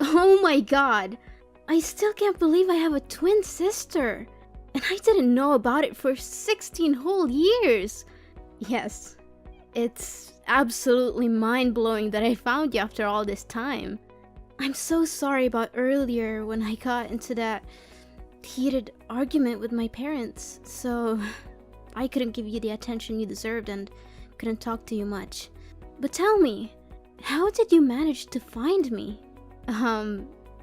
Oh my god! I still can't believe I have a twin sister! And I didn't know about it for 16 whole years! Yes, it's absolutely mind-blowing that I found you after all this time. I'm so sorry about earlier when I got into that heated argument with my parents, so I couldn't give you the attention you deserved and couldn't talk to you much. But tell me, how did you manage to find me?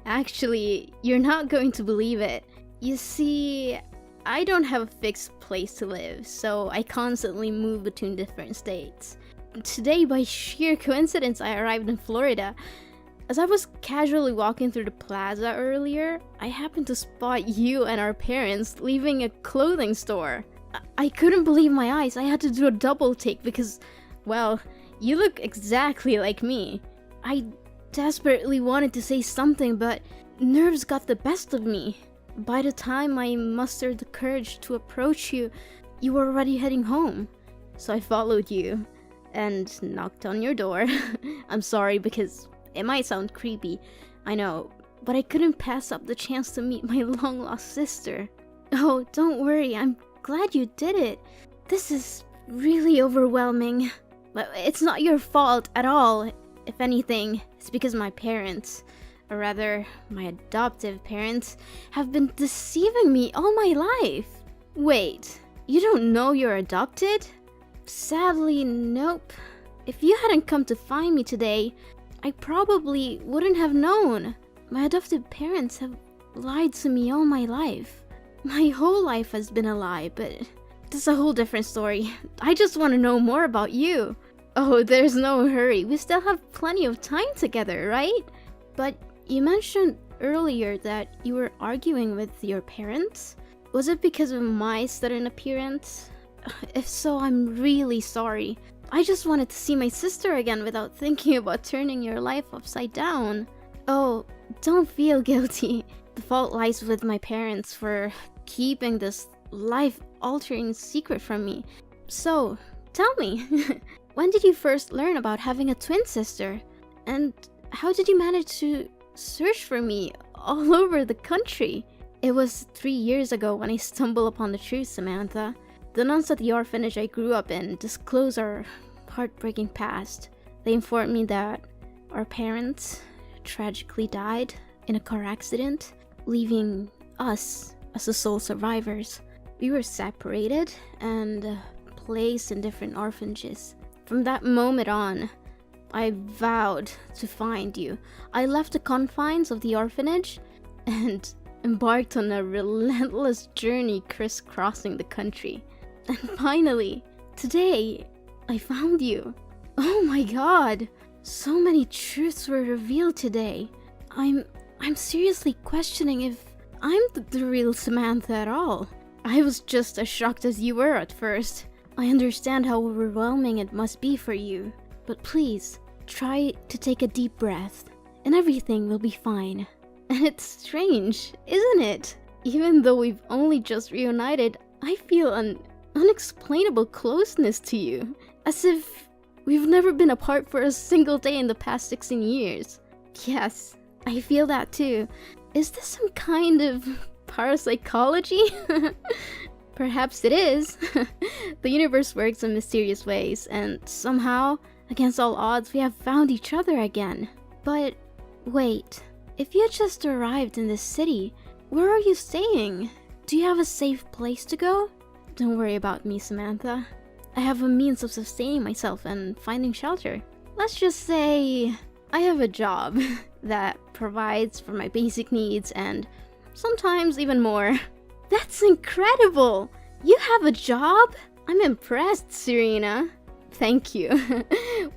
Actually, you're not going to believe it. You see, I don't have a fixed place to live, so I constantly move between different states. Today, by sheer coincidence, I arrived in Florida. As I was casually walking through the plaza earlier, I happened to spot you and our parents leaving a clothing store. I couldn't believe my eyes. I had to do a double take because, well, you look exactly like me. I desperately wanted to say something, but nerves got the best of me. By the time I mustered the courage to approach you, you were already heading home. So I followed you and knocked on your door. I'm sorry because it might sound creepy, I know, but I couldn't pass up the chance to meet my long-lost sister. Oh, don't worry, I'm glad you did it. This is really overwhelming. But it's not your fault at all. If anything, it's because my parents, or rather, my adoptive parents, have been deceiving me all my life. Wait, you don't know you're adopted? Sadly, nope. If you hadn't come to find me today, I probably wouldn't have known. My adoptive parents have lied to me all my life. My whole life has been a lie, but that's a whole different story. I just want to know more about you. Oh, there's no hurry. We still have plenty of time together, right? But you mentioned earlier that you were arguing with your parents. Was it because of my sudden appearance? If so, I'm really sorry. I just wanted to see my sister again without thinking about turning your life upside down. Oh, don't feel guilty. The fault lies with my parents for keeping this life-altering secret from me. So, tell me, when did you first learn about having a twin sister? And how did you manage to search for me all over the country? It was 3 years ago when I stumbled upon the truth, Samantha. The nuns at the orphanage I grew up in disclosed our heartbreaking past. They informed me that our parents tragically died in a car accident, leaving us as the sole survivors. We were separated and placed in different orphanages. From that moment on, I vowed to find you. I left the confines of the orphanage and embarked on a relentless journey crisscrossing the country. And finally, today, I found you. Oh my god! So many truths were revealed today. I'm seriously questioning if I'm the real Samantha at all. I was just as shocked as you were at first. I understand how overwhelming it must be for you. But please, try to take a deep breath, and everything will be fine. And it's strange, isn't it? Even though we've only just reunited, I feel an unexplainable closeness to you. As if we've never been apart for a single day in the past 16 years. Yes, I feel that too. Is this some kind of parapsychology? Perhaps it is. The universe works in mysterious ways, and somehow, against all odds, we have found each other again. But wait, if you just arrived in this city, where are you staying? Do you have a safe place to go? Don't worry about me, Samantha. I have a means of sustaining myself and finding shelter. Let's just say I have a job that provides for my basic needs and sometimes even more. That's incredible! You have a job? I'm impressed, Serena. Thank you.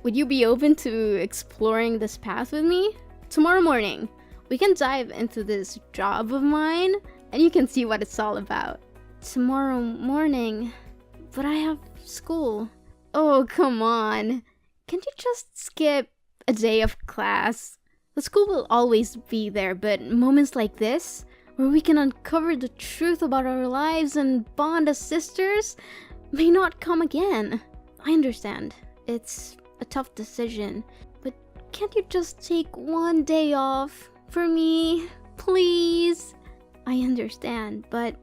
Would you be open to exploring this path with me? Tomorrow morning, we can dive into this job of mine and you can see what it's all about. Tomorrow morning, but I have school. Oh, come on. Can't you just skip a day of class? The school will always be there, but moments like this, where we can uncover the truth about our lives and bond as sisters, may not come again. I understand. It's a tough decision, but can't you just take one day off for me, please. I understand, but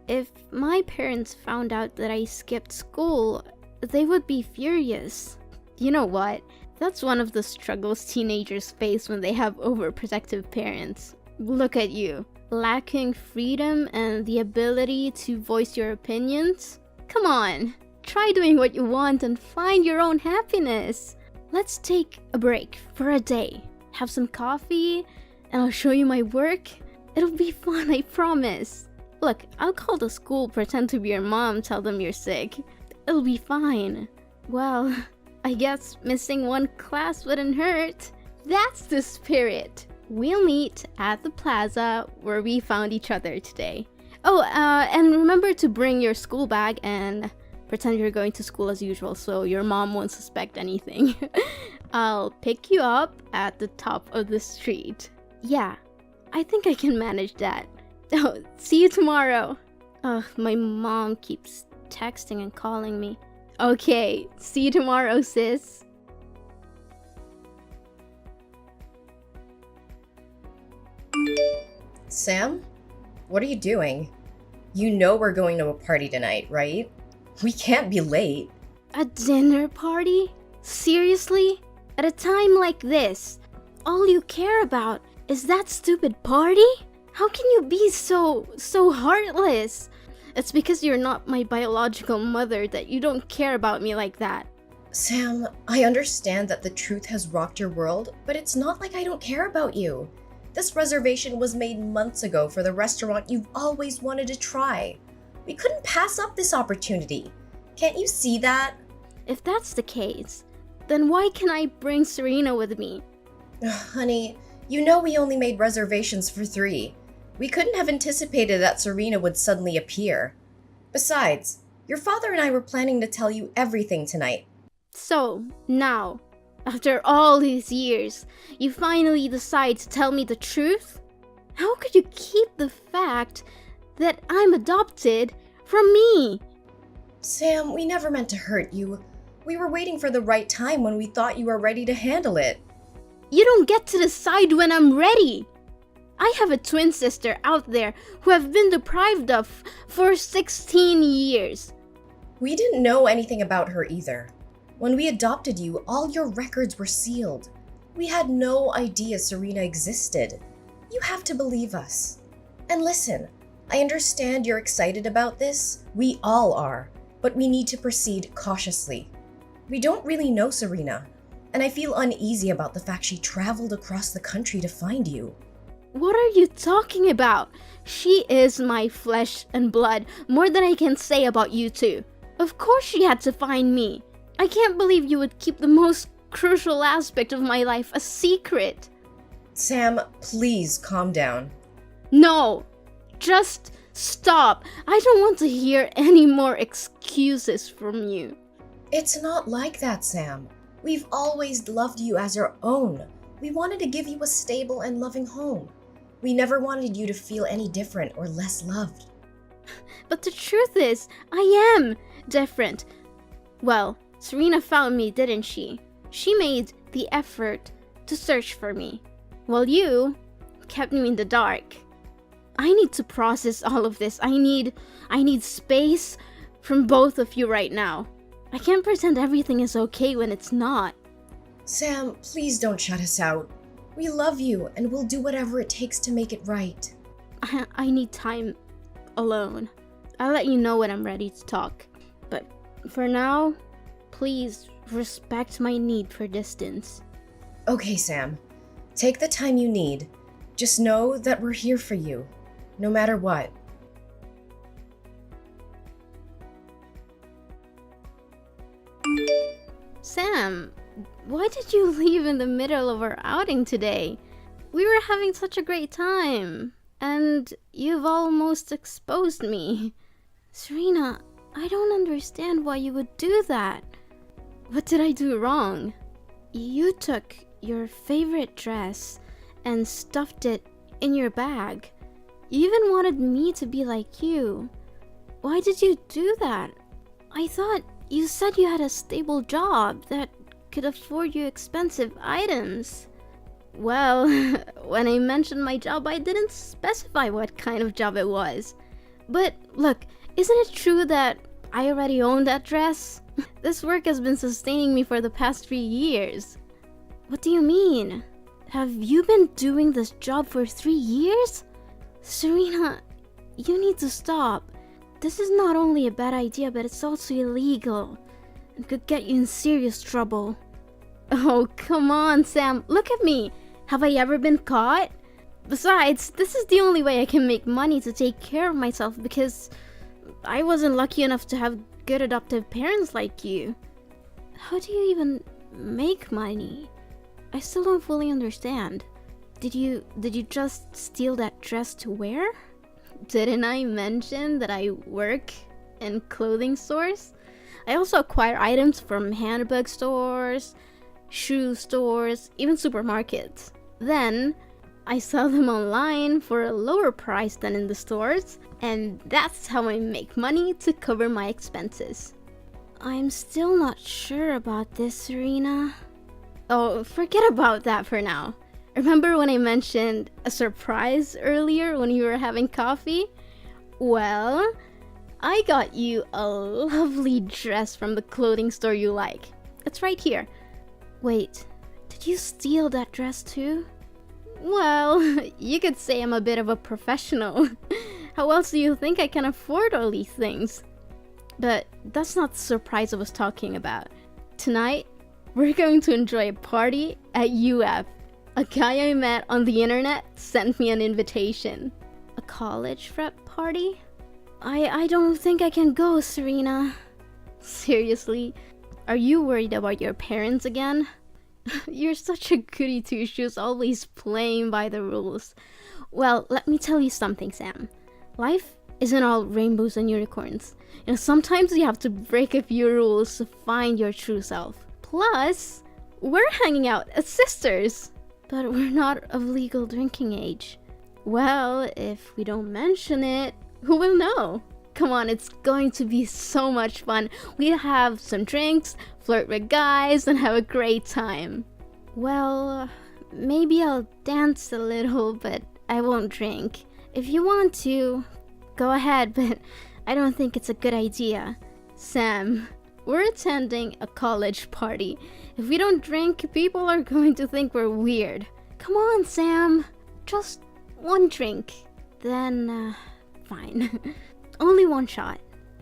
if my parents found out that I skipped school, they would be furious. You know what? That's one of the struggles teenagers face when they have overprotective parents. Look at you, lacking freedom and the ability to voice your opinions. Come on, try doing what you want and find your own happiness. Let's take a break for a day, have some coffee, and I'll show you my work. It'll be fun, I promise. Look, I'll call the school, pretend to be your mom, tell them you're sick. It'll be fine. Well, I guess missing one class wouldn't hurt. That's the spirit. We'll meet at the plaza where we found each other today. Oh, and remember to bring your school bag and pretend you're going to school as usual so your mom won't suspect anything. I'll pick you up at the top of the street. Yeah, I think I can manage that. Oh, see you tomorrow. Ugh, my mom keeps texting and calling me. Okay, see you tomorrow, sis. Sam? What are you doing? You know we're going to a party tonight, right? We can't be late. A dinner party? Seriously? At a time like this, all you care about is that stupid party? How can you be so heartless? It's because you're not my biological mother that you don't care about me like that. Sam, I understand that the truth has rocked your world, but it's not like I don't care about you. This reservation was made months ago for the restaurant you've always wanted to try. We couldn't pass up this opportunity. Can't you see that? If that's the case, then why can I bring Serena with me? Honey, you know we only made reservations for 3. We couldn't have anticipated that Serena would suddenly appear. Besides, your father and I were planning to tell you everything tonight. So, now, after all these years, you finally decide to tell me the truth? How could you keep the fact that I'm adopted from me? Sam, we never meant to hurt you. We were waiting for the right time when we thought you were ready to handle it. You don't get to decide when I'm ready. I have a twin sister out there who I've been deprived of for 16 years. We didn't know anything about her either. When we adopted you, all your records were sealed. We had no idea Serena existed. You have to believe us. And listen, I understand you're excited about this. We all are. But we need to proceed cautiously. We don't really know Serena, and I feel uneasy about the fact she traveled across the country to find you. What are you talking about? She is my flesh and blood, more than I can say about you two. Of course she had to find me. I can't believe you would keep the most crucial aspect of my life a secret. Sam, please calm down. No, just stop. I don't want to hear any more excuses from you. It's not like that, Sam. We've always loved you as our own. We wanted to give you a stable and loving home. We never wanted you to feel any different or less loved. But the truth is, I am different. Well, Serena found me, didn't she? She made the effort to search for me, while you kept me in the dark. I need to process all of this. I need space from both of you right now. I can't pretend everything is okay when it's not. Sam, please don't shut us out. We love you, and we'll do whatever it takes to make it right. I need time alone. I'll let you know when I'm ready to talk. But for now, please respect my need for distance. Okay, Sam. Take the time you need. Just know that we're here for you, no matter what. Sam, why did you leave in the middle of our outing today? We were having such a great time, and you've almost exposed me. Serena, I don't understand why you would do that. What did I do wrong? You took your favorite dress and stuffed it in your bag. You even wanted me to be like you. Why did you do that? I thought you said you had a stable job that could afford you expensive items. Well, when I mentioned my job, I didn't specify what kind of job it was. But look, isn't it true that I already own that dress? This work has been sustaining me for the past 3 years. What do you mean? Have you been doing this job for 3 years? Serena, you need to stop. This is not only a bad idea, but it's also illegal and could get you in serious trouble. Oh, come on, Sam. Look at me. Have I ever been caught? Besides, this is the only way I can make money to take care of myself because I wasn't lucky enough to have good adoptive parents like you. How do you even make money? I still don't fully understand. Did you just steal that dress to wear? Didn't I mention that I work in clothing stores? I also acquire items from handbag stores, shoe stores, even supermarkets. Then I sell them online for a lower price than in the stores, and that's how I make money to cover my expenses. I'm still not sure about this, Serena. Oh, forget about that for now. Remember when I mentioned a surprise earlier when you were having coffee? Well, I got you a lovely dress from the clothing store you like. It's right here. Wait, did you steal that dress too? Well, you could say I'm a bit of a professional. How else do you think I can afford all these things? But that's not the surprise I was talking about. Tonight, we're going to enjoy a party at UF. A guy I met on the internet sent me an invitation. A college prep party? I don't think I can go, Serena. Seriously? Are you worried about your parents again? You're such a goody two-shoes, always playing by the rules. Well, let me tell you something, Sam. Life isn't all rainbows and unicorns. Sometimes you have to break a few rules to find your true self. Plus, we're hanging out as sisters. But we're not of legal drinking age. Well, if we don't mention it, who will know? Come on, it's going to be so much fun. We'll have some drinks, flirt with guys, and have a great time. Well, maybe I'll dance a little, but I won't drink. If you want to, go ahead, but I don't think it's a good idea. Sam, we're attending a college party. If we don't drink, people are going to think we're weird. Come on, Sam. Just one drink. Then, fine. Only one shot.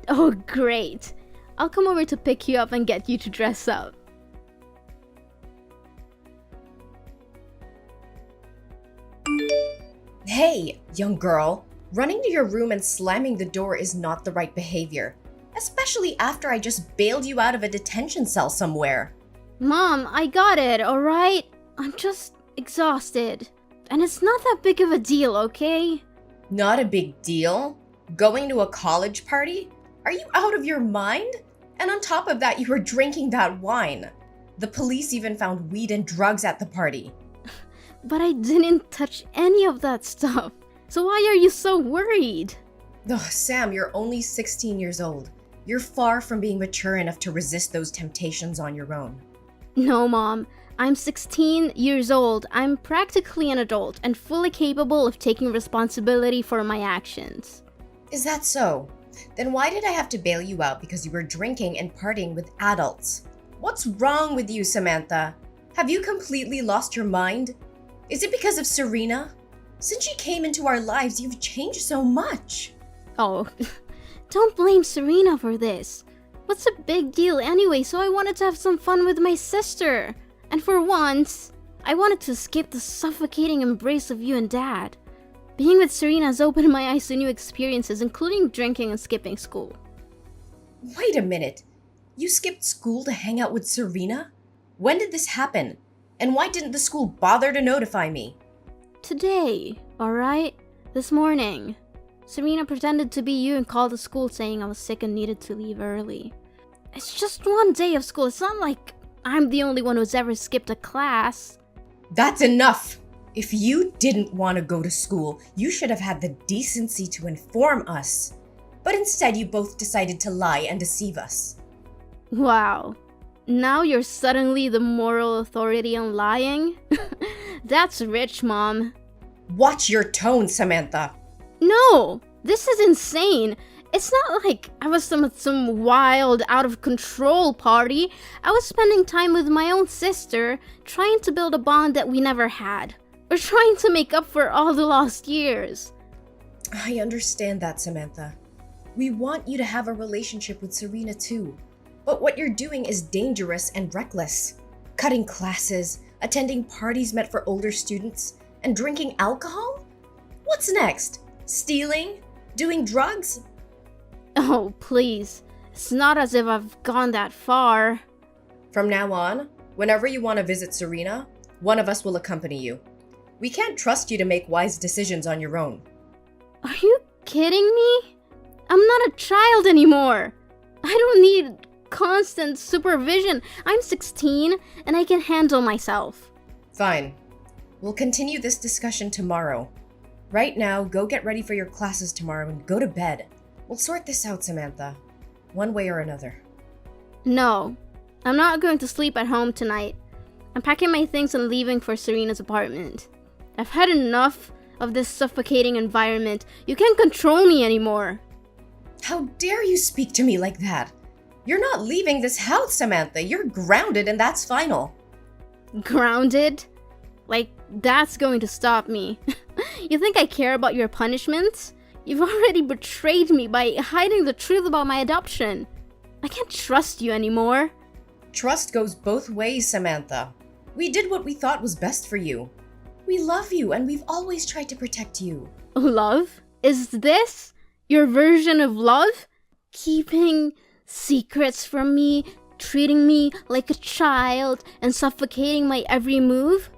Oh, great. I'll come over to pick you up and get you to dress up. Hey, young girl. Running to your room and slamming the door is not the right behavior. Especially after I just bailed you out of a detention cell somewhere. Mom, I got it, alright? I'm just exhausted. And it's not that big of a deal, okay? Not a big deal? Going to a college party? Are you out of your mind? And on top of that, you were drinking that wine. The police even found weed and drugs at the party. But I didn't touch any of that stuff. So why are you so worried? Ugh, Sam, you're only 16 years old. You're far from being mature enough to resist those temptations on your own. No, Mom. I'm 16 years old. I'm practically an adult and fully capable of taking responsibility for my actions. Is that so? Then why did I have to bail you out because you were drinking and partying with adults? What's wrong with you, Samantha? Have you completely lost your mind? Is it because of Serena? Since she came into our lives, you've changed so much. Oh, don't blame Serena for this. What's a big deal anyway? So I wanted to have some fun with my sister. And for once, I wanted to escape the suffocating embrace of you and Dad. Being with Serena has opened my eyes to new experiences, including drinking and skipping school. Wait a minute. You skipped school to hang out with Serena? When did this happen? And why didn't the school bother to notify me? Today, alright? This morning. Serena pretended to be you and called the school saying I was sick and needed to leave early. It's just one day of school. It's not like I'm the only one who's ever skipped a class. That's enough! If you didn't want to go to school, you should have had the decency to inform us. But instead, you both decided to lie and deceive us. Wow. Now you're suddenly the moral authority on lying? That's rich, Mom. Watch your tone, Samantha. No! This is insane! It's not like I was some wild, out-of-control party. I was spending time with my own sister, trying to build a bond that we never had. Or trying to make up for all the lost years. I understand that, Samantha. We want you to have a relationship with Serena too. But what you're doing is dangerous and reckless. Cutting classes, attending parties meant for older students, and drinking alcohol? What's next? Stealing? Doing drugs? Oh, please. It's not as if I've gone that far. From now on, whenever you want to visit Serena, one of us will accompany you. We can't trust you to make wise decisions on your own. Are you kidding me? I'm not a child anymore. I don't need constant supervision. I'm 16 and I can handle myself. Fine. We'll continue this discussion tomorrow. Right now, go get ready for your classes tomorrow and go to bed. We'll sort this out, Samantha. One way or another. No, I'm not going to sleep at home tonight. I'm packing my things and leaving for Serena's apartment. I've had enough of this suffocating environment. You can't control me anymore. How dare you speak to me like that? You're not leaving this house, Samantha. You're grounded and that's final. Grounded? Like, that's going to stop me. You think I care about your punishments? You've already betrayed me by hiding the truth about my adoption. I can't trust you anymore. Trust goes both ways, Samantha. We did what we thought was best for you. We love you and we've always tried to protect you. Love? Is this your version of love? Keeping secrets from me, treating me like a child, and suffocating my every move?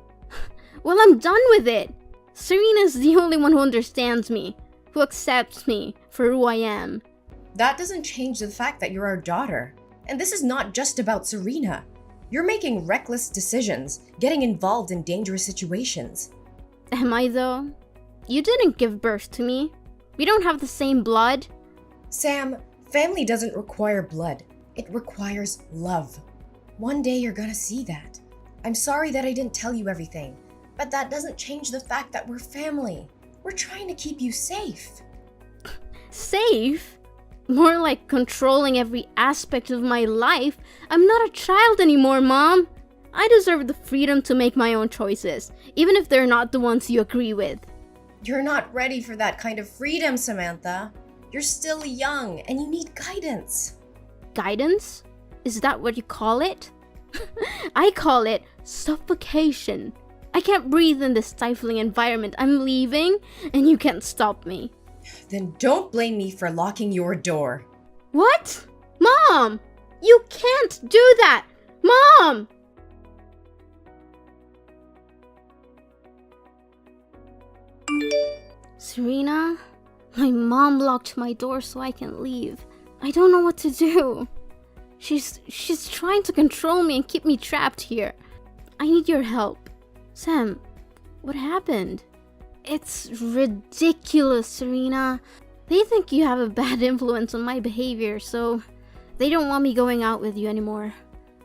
Well, I'm done with it. Serena's the only one who understands me, who accepts me for who I am. That doesn't change the fact that you're our daughter. And this is not just about Serena. You're making reckless decisions, getting involved in dangerous situations. Am I though? You didn't give birth to me. We don't have the same blood. Sam, family doesn't require blood. It requires love. One day you're gonna see that. I'm sorry that I didn't tell you everything, but that doesn't change the fact that we're family. We're trying to keep you safe. Safe? More like controlling every aspect of my life. I'm not a child anymore, Mom. I deserve the freedom to make my own choices, even if they're not the ones you agree with. You're not ready for that kind of freedom, Samantha. You're still young and you need guidance. Guidance? Is that what you call it? I call it suffocation. I can't breathe in this stifling environment. I'm leaving, and you can't stop me. Then don't blame me for locking your door. What? Mom! You can't do that! Mom! Serena, my mom locked my door so I can leave. I don't know what to do. She's trying to control me and keep me trapped here. I need your help. Sam, what happened? It's ridiculous, Serena. They think you have a bad influence on my behavior, so they don't want me going out with you anymore.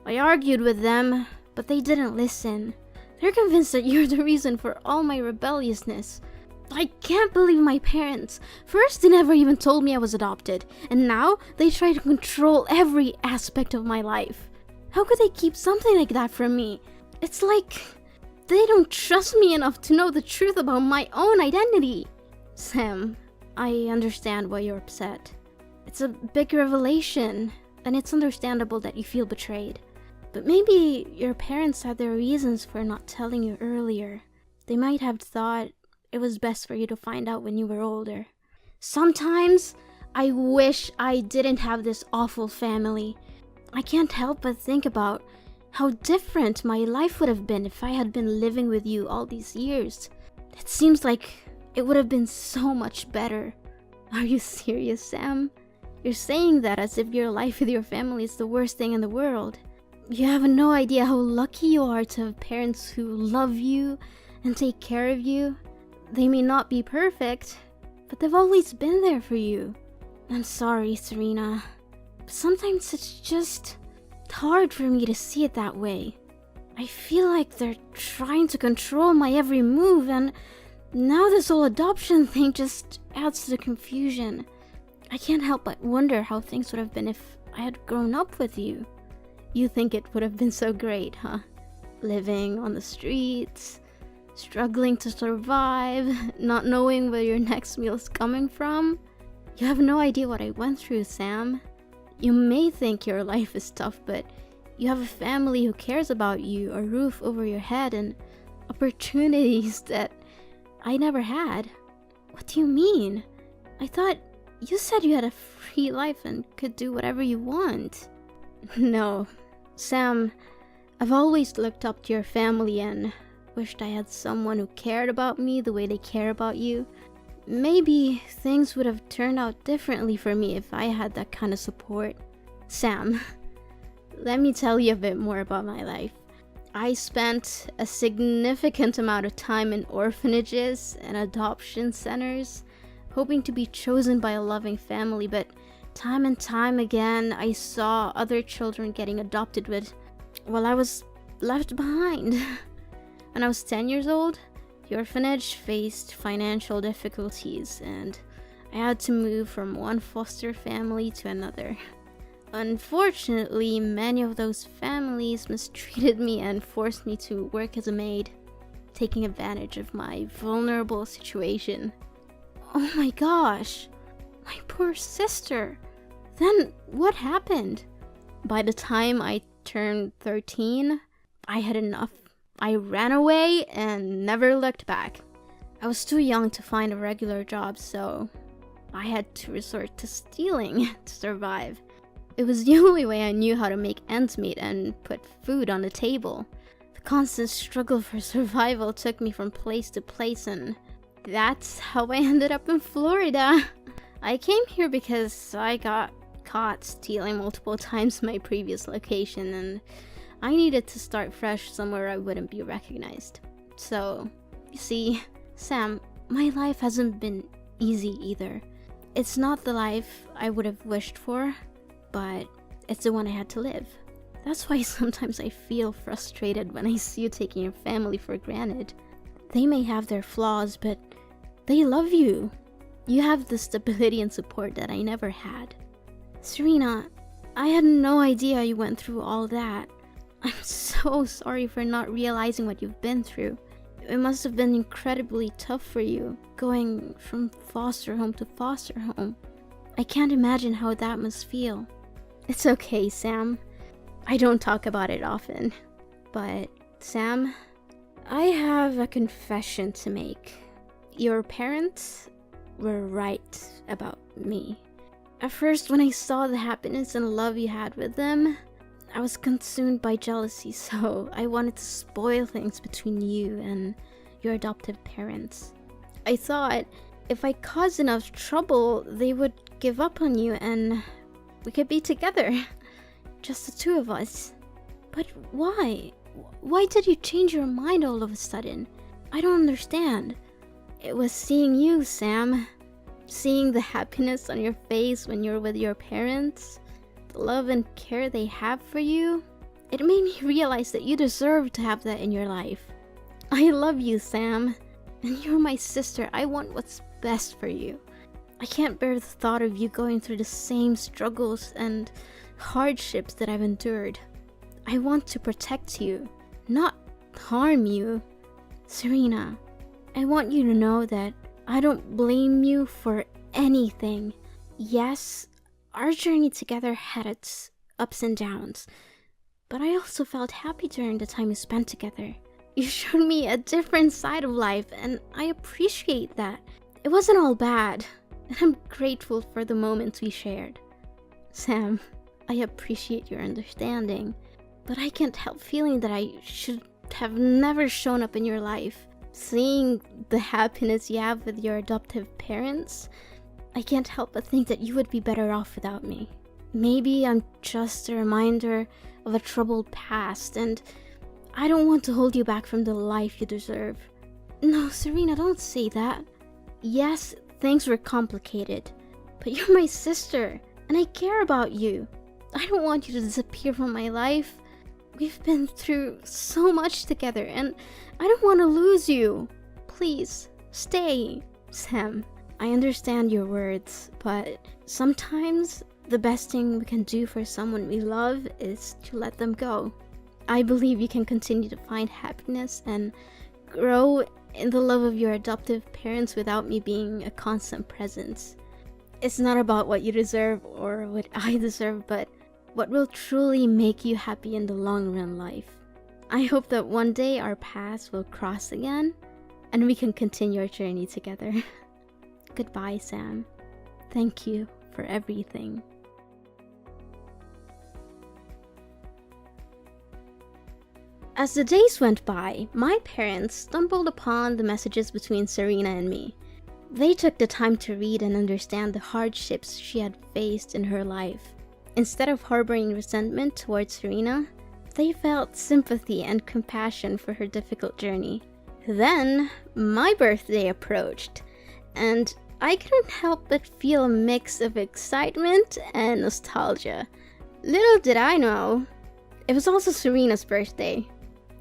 I argued with them, but they didn't listen. They're convinced that you're the reason for all my rebelliousness. I can't believe my parents. First, they never even told me I was adopted, and now they try to control every aspect of my life. How could they keep something like that from me? It's like they don't trust me enough to know the truth about my own identity. Sam, I understand why you're upset. It's a big revelation, and it's understandable that you feel betrayed. But maybe your parents had their reasons for not telling you earlier. They might have thought it was best for you to find out when you were older. Sometimes I wish I didn't have this awful family. I can't help but think about how different my life would have been if I had been living with you all these years. It seems like it would have been so much better. Are you serious, Sam? You're saying that as if your life with your family is the worst thing in the world. You have no idea how lucky you are to have parents who love you and take care of you. They may not be perfect, but they've always been there for you. I'm sorry, Serena. But sometimes it's just hard for me to see it that way. I feel like they're trying to control my every move, and now this whole adoption thing just adds to the confusion. I can't help but wonder how things would have been if I had grown up with you. You think it would have been so great, huh? Living on the streets, struggling to survive, not knowing where your next meal is coming from. You have no idea what I went through, Sam. You may think your life is tough, but you have a family who cares about you, a roof over your head, and opportunities that I never had. What do you mean? I thought you said you had a free life and could do whatever you want. No, Sam, I've always looked up to your family and wished I had someone who cared about me the way they care about you. Maybe things would have turned out differently for me if I had that kind of support. Sam, let me tell you a bit more about my life. I spent a significant amount of time in orphanages and adoption centers, hoping to be chosen by a loving family, but time and time again, I saw other children getting adopted while I was left behind. When I was 10 years old, the orphanage faced financial difficulties, and I had to move from one foster family to another. Unfortunately, many of those families mistreated me and forced me to work as a maid, taking advantage of my vulnerable situation. Oh my gosh, my poor sister. Then what happened? By the time I turned 13, I had enough. I ran away and never looked back. I was too young to find a regular job, so I had to resort to stealing to survive. It was the only way I knew how to make ends meet and put food on the table. The constant struggle for survival took me from place to place, and that's how I ended up in Florida. I came here because I got caught stealing multiple times in my previous location, and I needed to start fresh somewhere I wouldn't be recognized. So, you see, Sam, my life hasn't been easy either. It's not the life I would have wished for, but it's the one I had to live. That's why sometimes I feel frustrated when I see you taking your family for granted. They may have their flaws, but they love you. You have the stability and support that I never had. Serena, I had no idea you went through all that. I'm so sorry for not realizing what you've been through. It must have been incredibly tough for you, going from foster home to foster home. I can't imagine how that must feel. It's okay, Sam. I don't talk about it often. But, Sam, I have a confession to make. Your parents were right about me. At first, when I saw the happiness and love you had with them, I was consumed by jealousy, so I wanted to spoil things between you and your adoptive parents. I thought if I caused enough trouble, they would give up on you and we could be together. Just the two of us. But why? Why did you change your mind all of a sudden? I don't understand. It was seeing you, Sam. Seeing the happiness on your face when you're with your parents. Love and care they have for you, it made me realize that you deserve to have that in your life. I love you, Sam, and you're my sister. I want what's best for you. I can't bear the thought of you going through the same struggles and hardships that I've endured. I want to protect you, not harm you. Serena, I want you to know that I don't blame you for anything. Yes, our journey together had its ups and downs, but I also felt happy during the time we spent together. You showed me a different side of life, and I appreciate that. It wasn't all bad, and I'm grateful for the moments we shared. Sam, I appreciate your understanding, but I can't help feeling that I should have never shown up in your life. Seeing the happiness you have with your adoptive parents, I can't help but think that you would be better off without me. Maybe I'm just a reminder of a troubled past, and I don't want to hold you back from the life you deserve. No, Serena, don't say that. Yes, things were complicated, but you're my sister, and I care about you. I don't want you to disappear from my life. We've been through so much together, and I don't want to lose you. Please, stay, Sam. I understand your words, but sometimes the best thing we can do for someone we love is to let them go. I believe you can continue to find happiness and grow in the love of your adoptive parents without me being a constant presence. It's not about what you deserve or what I deserve, but what will truly make you happy in the long run life. I hope that one day our paths will cross again and we can continue our journey together. Goodbye, Sam. Thank you for everything. As the days went by, my parents stumbled upon the messages between Serena and me. They took the time to read and understand the hardships she had faced in her life. Instead of harboring resentment towards Serena, they felt sympathy and compassion for her difficult journey. Then, my birthday approached, and I couldn't help but feel a mix of excitement and nostalgia. Little did I know, it was also Serena's birthday.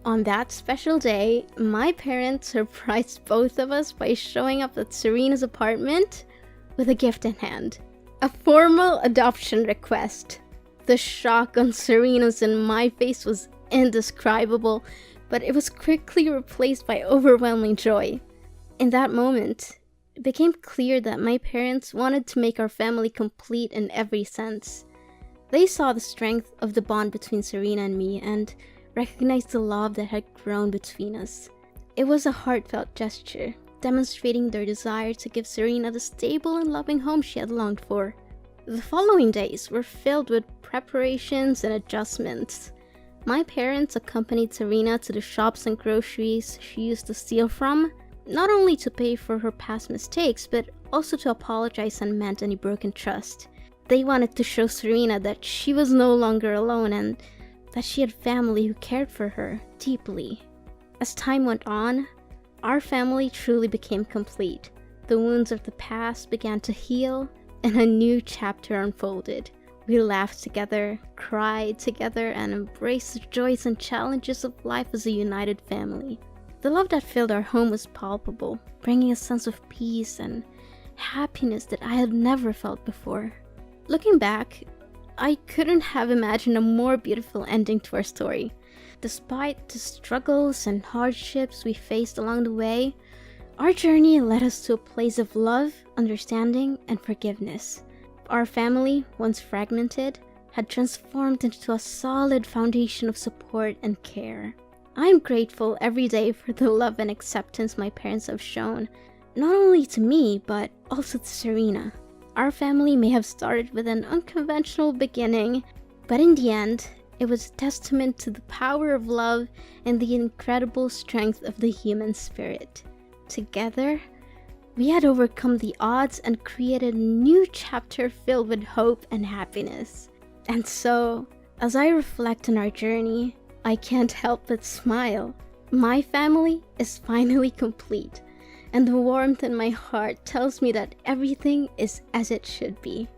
On that special day, my parents surprised both of us by showing up at Serena's apartment with a gift in hand. A formal adoption request. The shock on Serena's and my face was indescribable, but it was quickly replaced by overwhelming joy. In that moment, it became clear that my parents wanted to make our family complete in every sense. They saw the strength of the bond between Serena and me and recognized the love that had grown between us. It was a heartfelt gesture, demonstrating their desire to give Serena the stable and loving home she had longed for. The following days were filled with preparations and adjustments. My parents accompanied Serena to the shops and groceries she used to steal from, not only to pay for her past mistakes, but also to apologize and mend any broken trust. They wanted to show Serena that she was no longer alone and that she had family who cared for her deeply. As time went on, our family truly became complete. The wounds of the past began to heal, and a new chapter unfolded. We laughed together, cried together, and embraced the joys and challenges of life as a united family. The love that filled our home was palpable, bringing a sense of peace and happiness that I had never felt before. Looking back, I couldn't have imagined a more beautiful ending to our story. Despite the struggles and hardships we faced along the way, our journey led us to a place of love, understanding, and forgiveness. Our family, once fragmented, had transformed into a solid foundation of support and care. I am grateful every day for the love and acceptance my parents have shown, not only to me, but also to Serena. Our family may have started with an unconventional beginning, but in the end, it was a testament to the power of love and the incredible strength of the human spirit. Together, we had overcome the odds and created a new chapter filled with hope and happiness. And so, as I reflect on our journey, I can't help but smile. My family is finally complete, and the warmth in my heart tells me that everything is as it should be.